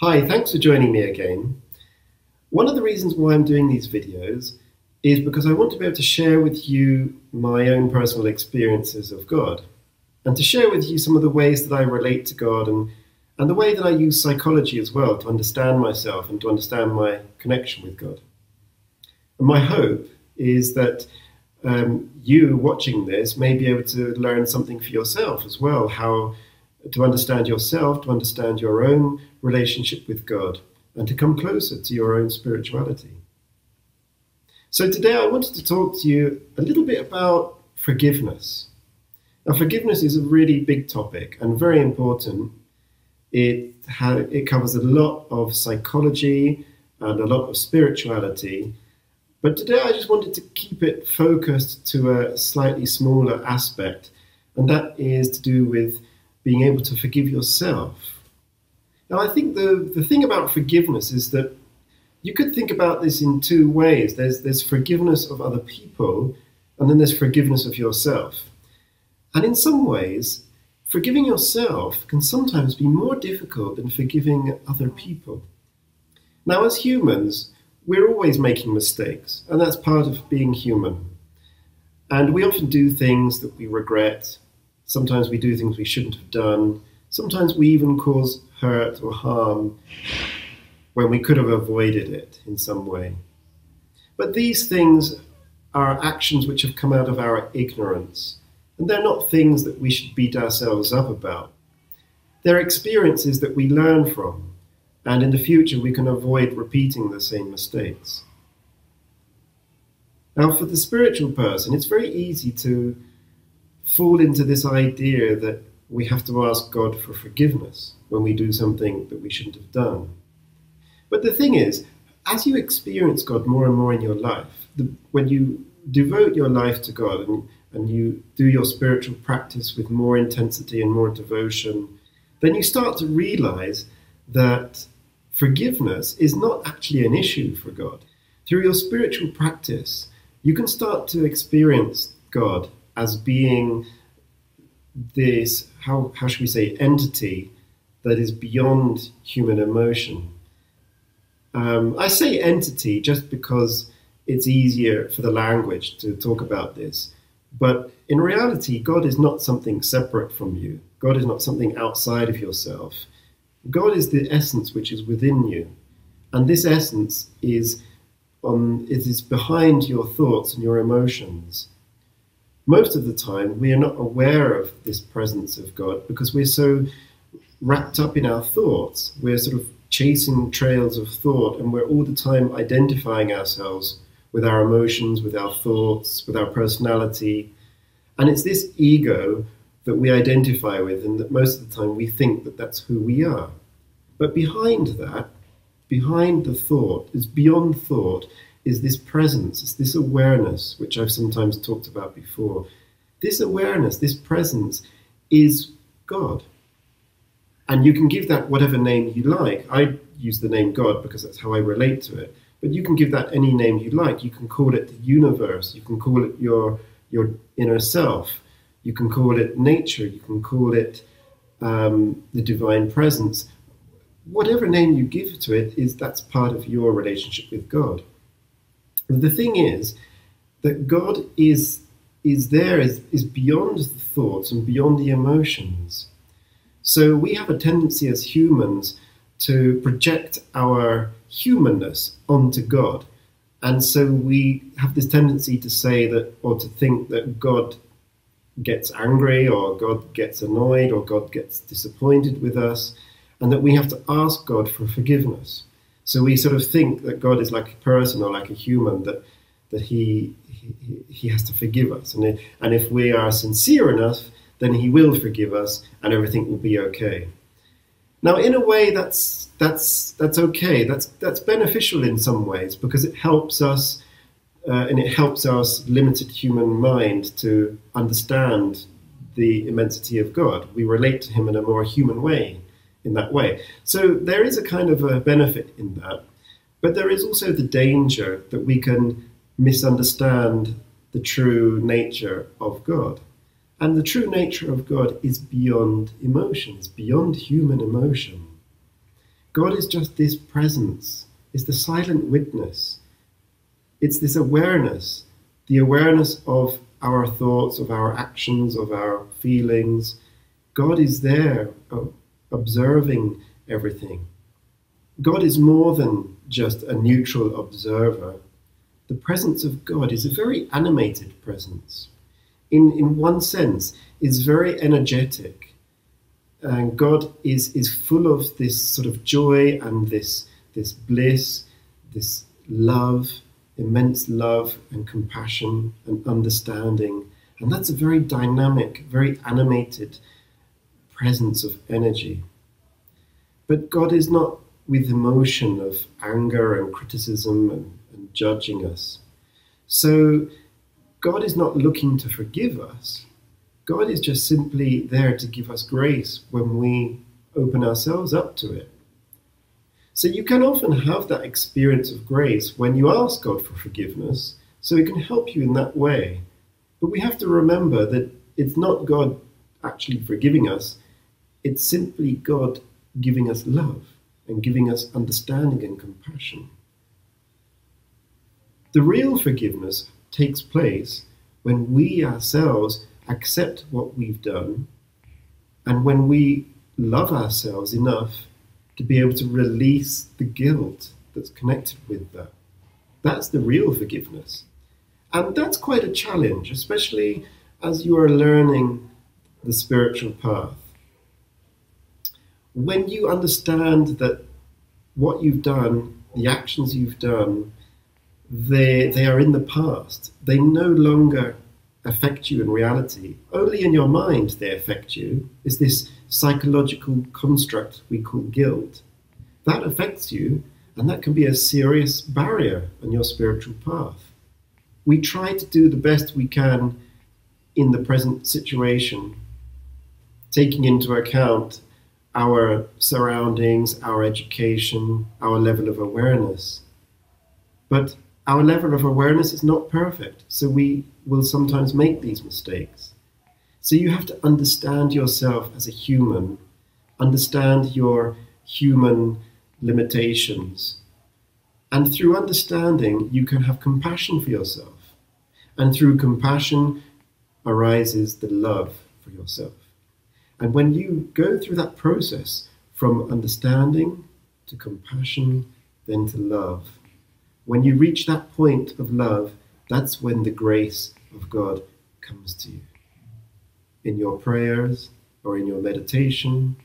Hi, thanks for joining me again. One of the reasons why I'm doing these videos is because I want to be able to share with you my own personal experiences of God, and to share with you some of the ways that I relate to God and the way that I use psychology as well to understand myself and to understand my connection with God. And my hope is that you watching this may be able to learn something for yourself as well, how to understand yourself, to understand your own relationship with God, and to come closer to your own spirituality. So today I wanted to talk to you a little bit about forgiveness. Now, forgiveness is a really big topic and very important. It covers a lot of psychology and a lot of spirituality. But today I just wanted to keep it focused to a slightly smaller aspect, and that is to do with being able to forgive yourself. Now, I think the thing about forgiveness is that you could think about this in two ways. There's forgiveness of other people, and then there's forgiveness of yourself. And in some ways, forgiving yourself can sometimes be more difficult than forgiving other people. Now, as humans, we're always making mistakes, and that's part of being human. And we often do things that we regret. Sometimes we do things we shouldn't have done. Sometimes we even cause hurt or harm when we could have avoided it in some way. But these things are actions which have come out of our ignorance, and they're not things that we should beat ourselves up about. They're experiences that we learn from, and in the future we can avoid repeating the same mistakes. Now, for the spiritual person, it's very easy to fall into this idea that we have to ask God for forgiveness when we do something that we shouldn't have done. But the thing is, as you experience God more and more in your life, when you devote your life to God and you do your spiritual practice with more intensity and more devotion, then you start to realize that forgiveness is not actually an issue for God. Through your spiritual practice, you can start to experience God as being this, how should we say, entity that is beyond human emotion. I say entity just because it's easier for the language to talk about this. But in reality, God is not something separate from you. God is not something outside of yourself. God is the essence which is within you. And this essence is behind your thoughts and your emotions. Most of the time, we are not aware of this presence of God because we're so wrapped up in our thoughts. We're sort of chasing trails of thought, and we're all the time identifying ourselves with our emotions, with our thoughts, with our personality. And it's this ego that we identify with, and that most of the time we think that that's who we are. But behind that, behind the thought, is beyond thought, is this presence, it's this awareness, which I've sometimes talked about before. This awareness, this presence, is God. And you can give that whatever name you like. I use the name God because that's how I relate to it. But you can give that any name you like. You can call it the universe. You can call it your inner self. You can call it nature. You can call it the divine presence. Whatever name you give to it, that's part of your relationship with God. The thing is that God is beyond the thoughts and beyond the emotions. So we have a tendency as humans to project our humanness onto God. And so we have this tendency to say that, or to think that God gets angry, or God gets annoyed, or God gets disappointed with us, and that we have to ask God for forgiveness. So we sort of think that God is like a person or like a human, that he has to forgive us. And if we are sincere enough, then he will forgive us and everything will be okay. Now, in a way, that's okay. That's beneficial in some ways because it helps us and it helps our limited human mind to understand the immensity of God. We relate to him in a more human way in that way. So there is a kind of a benefit in that. But there is also the danger that we can misunderstand the true nature of God. And the true nature of God is beyond emotions, beyond human emotion. God is just this presence. It's the silent witness. It's this awareness, the awareness of our thoughts, of our actions, of our feelings. God is there, observing everything. God is more than just a neutral observer. The presence of God is a very animated presence. In one sense, is very energetic. And God is full of this sort of joy and this bliss, this love, immense love and compassion and understanding. And that's a very dynamic, very animated presence of energy. But God is not with emotion of anger and criticism and judging us. So God is not looking to forgive us. God is just simply there to give us grace when we open ourselves up to it. So you can often have that experience of grace when you ask God for forgiveness, so it can help you in that way. But we have to remember that it's not God actually forgiving us, it's simply God giving us love and giving us understanding and compassion. The real forgiveness takes place when we ourselves accept what we've done and when we love ourselves enough to be able to release the guilt that's connected with that. That's the real forgiveness. And that's quite a challenge, especially as you are learning the spiritual path. When you understand that what you've done, the actions you've done, they are in the past. They no longer affect you in reality. Only in your mind they affect you. It's this psychological construct we call guilt. That affects you, and that can be a serious barrier on your spiritual path. We try to do the best we can in the present situation, taking into account our surroundings, our education, our level of awareness. But our level of awareness is not perfect, so we will sometimes make these mistakes. So you have to understand yourself as a human, understand your human limitations. And through understanding, you can have compassion for yourself. And through compassion arises the love for yourself. And when you go through that process from understanding to compassion, then to love, when you reach that point of love, that's when the grace of God comes to you. In your prayers, or in your meditation,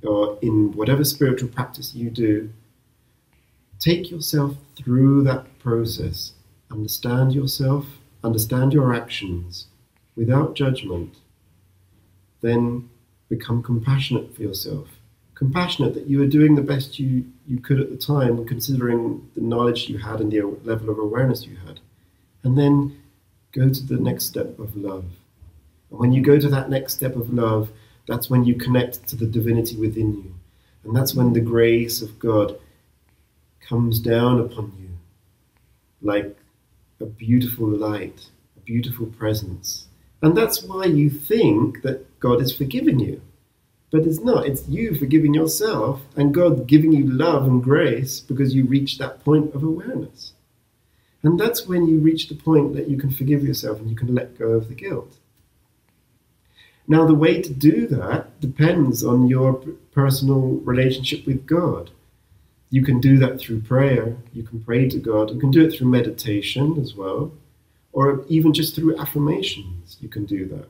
or in whatever spiritual practice you do, take yourself through that process. Understand yourself, understand your actions without judgment. Then become compassionate for yourself. Compassionate that you were doing the best you could at the time, considering the knowledge you had and the level of awareness you had. And then go to the next step of love. And when you go to that next step of love, that's when you connect to the divinity within you. And that's when the grace of God comes down upon you like a beautiful light, a beautiful presence. And that's why you think that God is forgiving you. But it's not. It's you forgiving yourself and God giving you love and grace because you reach that point of awareness. And that's when you reach the point that you can forgive yourself and you can let go of the guilt. Now, the way to do that depends on your personal relationship with God. You can do that through prayer. You can pray to God. You can do it through meditation as well, or even just through affirmations. You can do that.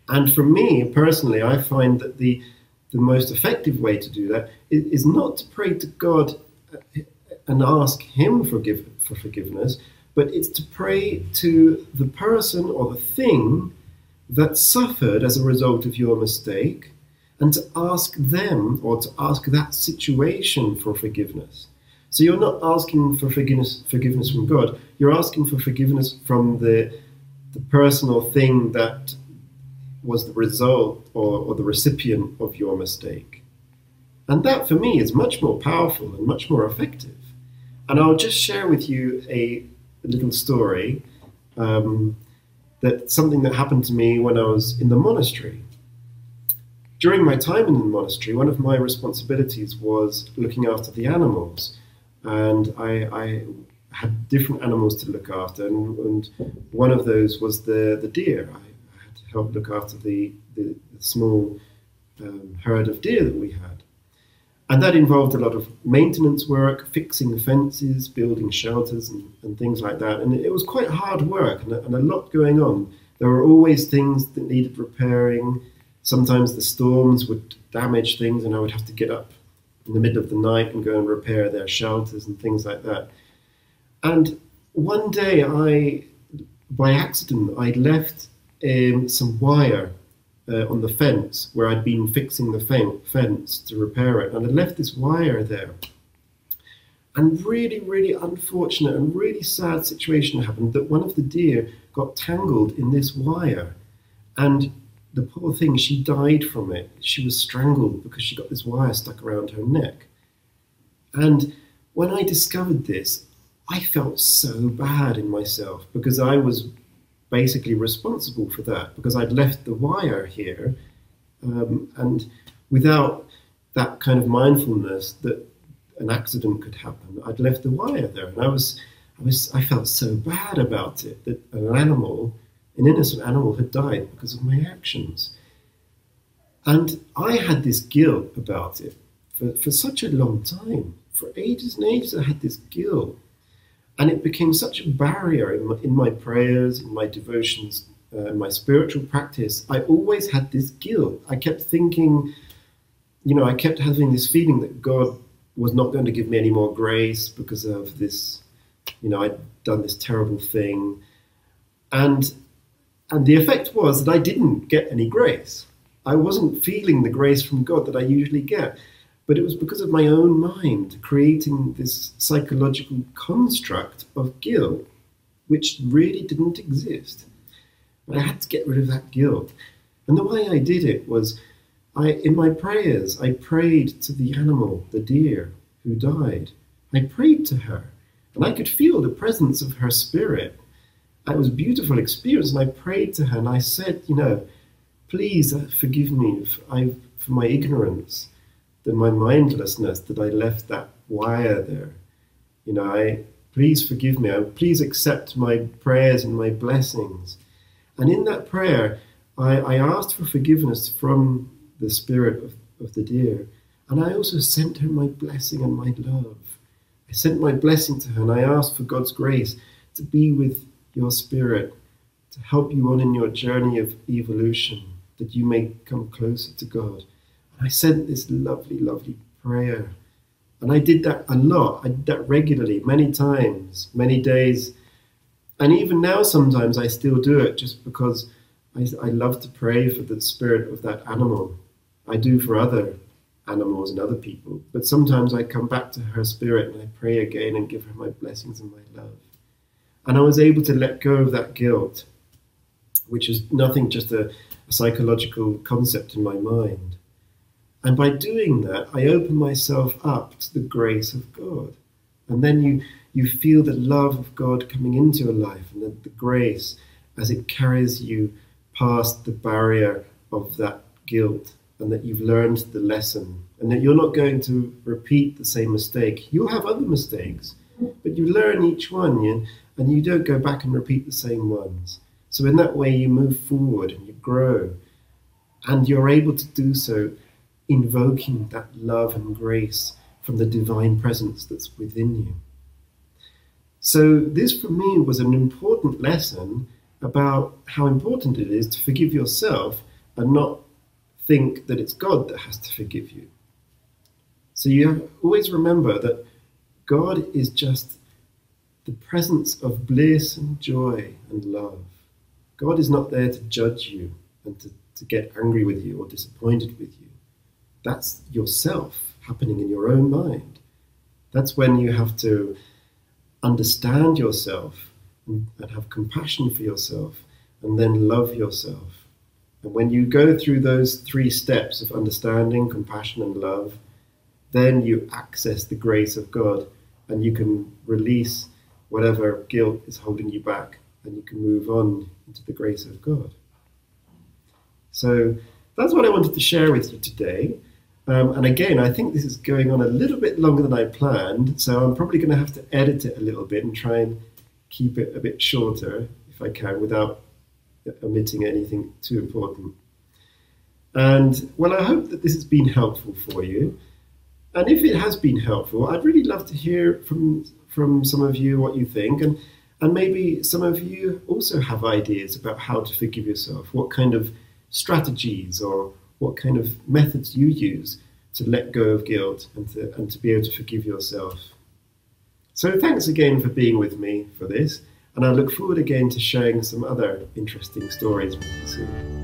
And for me, personally, I find that the most effective way to do that is not to pray to God and ask Him for forgiveness, but it's to pray to the person or the thing that suffered as a result of your mistake, and to ask them or to ask that situation for forgiveness. So you're not asking for forgiveness from God, you're asking for forgiveness from the person or thing that was the result or the recipient of your mistake. And that, for me, is much more powerful and much more effective. And I'll just share with you a little story, something that happened to me when I was in the monastery. during my time in the monastery, one of my responsibilities was looking after the animals. And I had different animals to look after, and one of those was the deer. I had to help look after the small herd of deer that we had. And that involved a lot of maintenance work, fixing fences, building shelters and things like that. And it was quite hard work and a lot going on. There were always things that needed repairing. Sometimes the storms would damage things and I would have to get up in the middle of the night and go and repair their shelters and things like that. And one day by accident, I left some wire on the fence where I'd been fixing the fence to repair it. And I left this wire there. And really, really unfortunate and really sad situation happened that one of the deer got tangled in this wire. And the poor thing, she died from it. She was strangled because she got this wire stuck around her neck. And when I discovered this, I felt so bad in myself because I was basically responsible for that, because I'd left the wire here, and without that kind of mindfulness that an accident could happen, I'd left the wire there, and I felt so bad about it, that an innocent animal had died because of my actions. And I had this guilt about it for such a long time. For ages and ages I had this guilt. And it became such a barrier in my prayers, in my devotions, in my spiritual practice. I always had this guilt. I kept thinking, I kept having this feeling that God was not going to give me any more grace because of this, I'd done this terrible thing. And the effect was that I didn't get any grace. I wasn't feeling the grace from God that I usually get. But it was because of my own mind creating this psychological construct of guilt, which really didn't exist. But I had to get rid of that guilt. And the way I did it was, in my prayers, I prayed to the animal, the deer, who died. I prayed to her, and I could feel the presence of her spirit. It was a beautiful experience, and I prayed to her, and I said, please forgive me for my ignorance, than my mindlessness, that I left that wire there. Please forgive me. Please accept my prayers and my blessings. And in that prayer, I asked for forgiveness from the spirit of the deer. And I also sent her my blessing and my love. I sent my blessing to her, and I asked for God's grace to be with your spirit, to help you on in your journey of evolution, that you may come closer to God. I sent this lovely, lovely prayer. And I did that a lot. I did that regularly, many times, many days. And even now, sometimes I still do it just because I love to pray for the spirit of that animal. I do for other animals and other people. But sometimes I come back to her spirit and I pray again and give her my blessings and my love. And I was able to let go of that guilt, which is nothing, just a psychological concept in my mind. And by doing that, I open myself up to the grace of God. And then you feel the love of God coming into your life, and the grace as it carries you past the barrier of that guilt, and that you've learned the lesson, and that you're not going to repeat the same mistake. You'll have other mistakes, but you learn each one, and you don't go back and repeat the same ones. So in that way, you move forward and you grow, and you're able to do so invoking that love and grace from the divine presence that's within you. So this for me was an important lesson about how important it is to forgive yourself and not think that it's God that has to forgive you. So you always remember that God is just the presence of bliss and joy and love. God is not there to judge you and to get angry with you or disappointed with you. That's yourself happening in your own mind. That's when you have to understand yourself and have compassion for yourself, and then love yourself. And when you go through those 3 steps of understanding, compassion, and love, then you access the grace of God, and you can release whatever guilt is holding you back, and you can move on into the grace of God. So that's what I wanted to share with you today. And again, I think this is going on a little bit longer than I planned, so I'm probably going to have to edit it a little bit and try and keep it a bit shorter if I can without omitting anything too important. And well, I hope that this has been helpful for you. And if it has been helpful, I'd really love to hear from some of you what you think. And maybe some of you also have ideas about how to forgive yourself, what kind of strategies or what kind of methods you use to let go of guilt and to be able to forgive yourself. So thanks again for being with me for this, and I look forward again to sharing some other interesting stories with you soon.